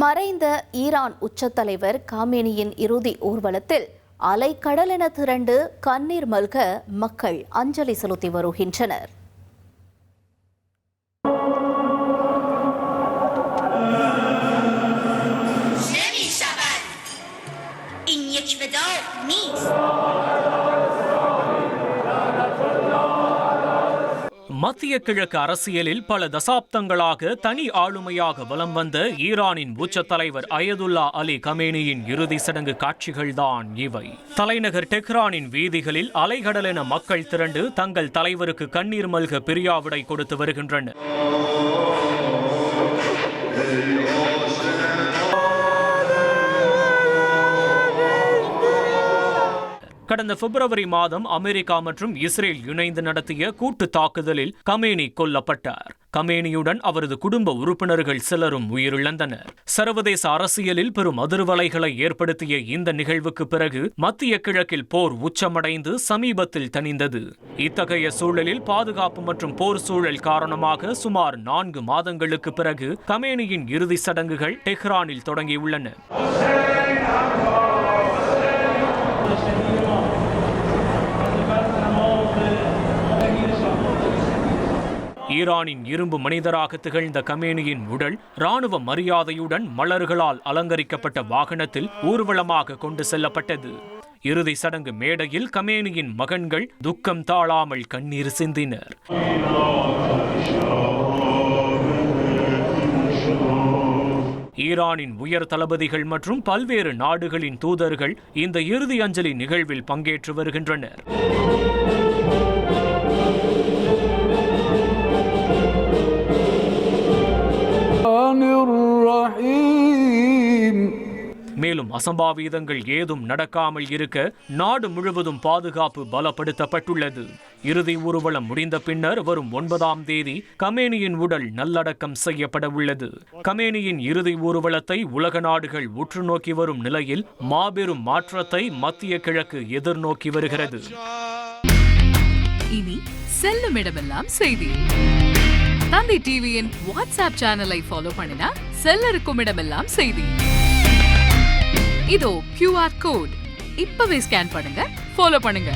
மறைந்த ஈரான் உச்சத்தலைவர் காமேனியின் இறுதி ஊர்வலத்தில் அலைக்கடலென திரண்டு கண்ணீர் மல்க மக்கள் அஞ்சலி செலுத்தி வருகின்றனர். மத்திய கிழக்கு அரசியலில் பல தசாப்தங்களாக தனி ஆளுமையாக வலம் வந்த ஈரானின் உச்ச தலைவர் அயதுல்லா அலி கமேனியின் இறுதி சடங்கு காட்சிகள்தான் இவை. தலைநகர் டெஹ்ரானின் வீதிகளில் அலைகடலென மக்கள் திரண்டு தங்கள் தலைவருக்கு கண்ணீர் மல்க பிரியாவிடை கொடுத்து வருகின்றனர். கடந்த பிப்ரவரி மாதம் அமெரிக்கா மற்றும் இஸ்ரேல் இணைந்து நடத்திய கூட்டு தாக்குதலில் கமேனி கொல்லப்பட்டார். கமேனியுடன் அவரது குடும்ப உறுப்பினர்கள் சிலரும் உயிரிழந்தனர். சர்வதேச அரசியலில் பெரும் அதிர்வலைகளை ஏற்படுத்திய இந்த நிகழ்வுக்கு பிறகு மத்திய கிழக்கில் போர் உச்சமடைந்து சமீபத்தில் தணிந்தது. இத்தகைய சூழலில் பாதுகாப்பு மற்றும் போர் சூழல் காரணமாக சுமார் 4 மாதங்களுக்கு பிறகு கமேனியின் இறுதி சடங்குகள் டெஹ்ரானில் தொடங்கியுள்ளன. ஈரானின் இரும்பு மனிதராக திகழ்ந்த கமேனியின் உடல் ராணுவ மரியாதையுடன் மலர்களால் அலங்கரிக்கப்பட்ட வாகனத்தில் ஊர்வலமாக கொண்டு செல்லப்பட்டது. இறுதி சடங்கு மேடையில் கமேனியின் மகன்கள் துக்கம் தாழாமல் கண்ணீர் சிந்தினர். ஈரானின் உயர் தளபதிகள் மற்றும் பல்வேறு நாடுகளின் தூதர்கள் இந்த இறுதி அஞ்சலி நிகழ்வில் பங்கேற்று வருகின்றனர். மேலும் அசம்பாவிதங்கள் ஏதும் நடக்காமல் இருக்க நாடு முழுவதும் பாதுகாப்பு பலப்படுத்தப்பட்டுள்ளது. இறுதி ஊர்வலம் முடிந்த பின்னர் வரும் 9ஆம் தேதி கமேனியின் உடல் நல்லடக்கம் செய்யப்பட உள்ளது. கமேனியின் இறுதி ஊர்வலத்தை உலக நாடுகள் உற்று நோக்கி வரும் நிலையில் மாபெரும் மாற்றத்தை மத்திய கிழக்கு எதிர்நோக்கி வருகிறது. இனி செல்லும் இடமெல்லாம் செய்தி. தந்தி டிவியின் வாட்ஸ்அப் சேனலை ஃபாலோ பண்ணினா செல்ல இருக்கும் இடமெல்லாம் செய்தி. இதோ QR கோட் இப்பவே ஸ்கேன் பண்ணுங்க, ஃபாலோ பண்ணுங்க.